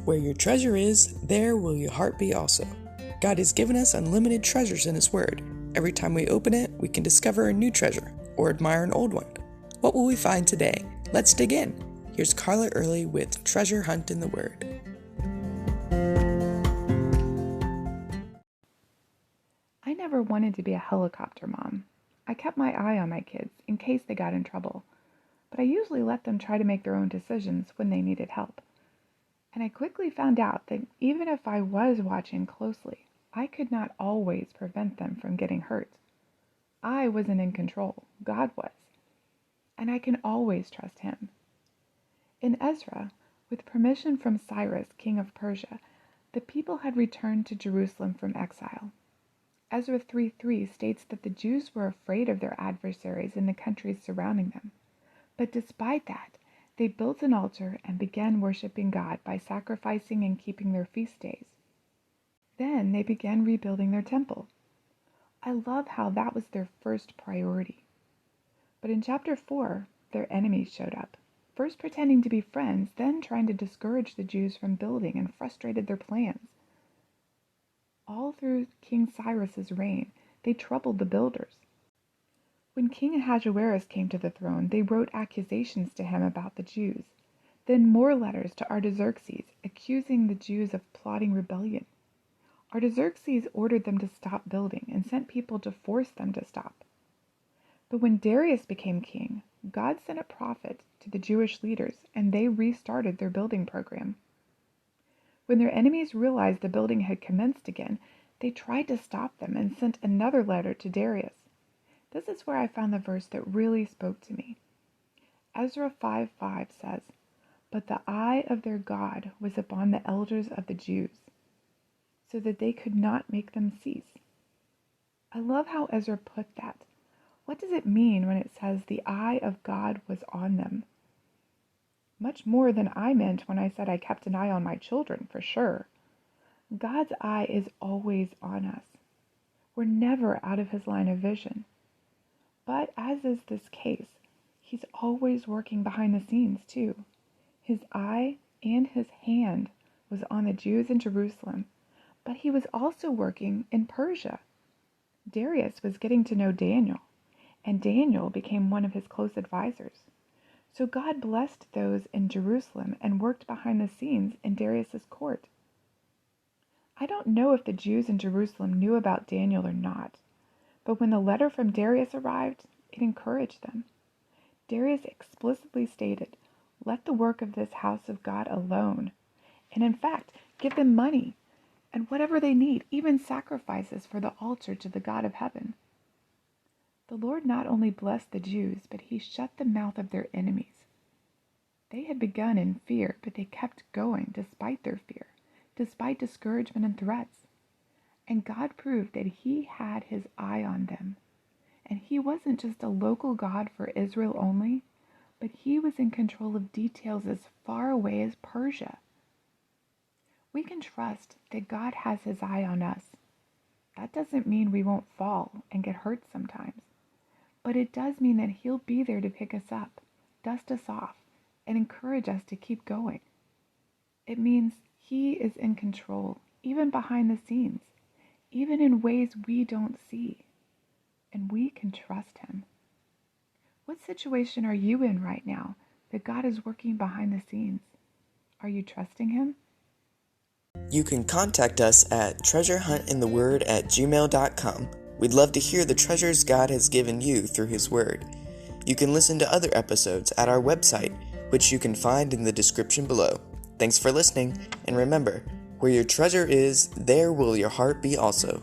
Where your treasure is, there will your heart be also. God has given us unlimited treasures in His Word. Every time we open it, we can discover a new treasure or admire an old one. What will we find today? Let's dig in. Here's Carla Early with Treasure Hunt in the Word. I never wanted to be a helicopter mom. I kept my eye on my kids in case they got in trouble, but I usually let them try to make their own decisions when they needed help. And I quickly found out that even if I was watching closely, I could not always prevent them from getting hurt. I wasn't in control, God was. And I can always trust Him. In Ezra, with permission from Cyrus, king of Persia, the people had returned to Jerusalem from exile. Ezra 3:3 states that the Jews were afraid of their adversaries in the countries surrounding them. But despite that, they built an altar and began worshiping God by sacrificing and keeping their feast days. Then they began rebuilding their temple. I love how that was their first priority. But in chapter 4, their enemies showed up, first pretending to be friends, then trying to discourage the Jews from building and frustrated their plans. All through King Cyrus's reign, they troubled the builders. When King Ahasuerus came to the throne, they wrote accusations to him about the Jews, then more letters to Artaxerxes, accusing the Jews of plotting rebellion. Artaxerxes ordered them to stop building and sent people to force them to stop. But when Darius became king, God sent a prophet to the Jewish leaders, and they restarted their building program. When their enemies realized the building had commenced again, they tried to stop them and sent another letter to Darius. This is where I found the verse that really spoke to me. Ezra 5:5 says, "But the eye of their God was upon the elders of the Jews, so that they could not make them cease." I love how Ezra put that. What does it mean when it says the eye of God was on them? Much more than I meant when I said I kept an eye on my children, for sure. God's eye is always on us. We're never out of His line of vision. But as is this case, He's always working behind the scenes too. His eye and His hand was on the Jews in Jerusalem, but He was also working in Persia. Darius was getting to know Daniel, and Daniel became one of his close advisors. So God blessed those in Jerusalem and worked behind the scenes in Darius's court. I don't know if the Jews in Jerusalem knew about Daniel or not, but when the letter from Darius arrived, it encouraged them. Darius explicitly stated, "Let the work of this house of God alone," and in fact, give them money and whatever they need, even sacrifices for the altar to the God of heaven. The Lord not only blessed the Jews, but He shut the mouth of their enemies. They had begun in fear, but they kept going despite their fear, despite discouragement and threats. And God proved that He had His eye on them. And He wasn't just a local God for Israel only, but He was in control of details as far away as Persia. We can trust that God has His eye on us. That doesn't mean we won't fall and get hurt sometimes, but it does mean that He'll be there to pick us up, dust us off, and encourage us to keep going. It means He is in control, even behind the scenes, even in ways we don't see, and we can trust Him. What situation are you in right now that God is working behind the scenes? Are you trusting Him? You can contact us at treasurehuntintheword@gmail.com. We'd love to hear the treasures God has given you through His Word. You can listen to other episodes at our website, which you can find in the description below. Thanks for listening, and remember, where your treasure is, there will your heart be also.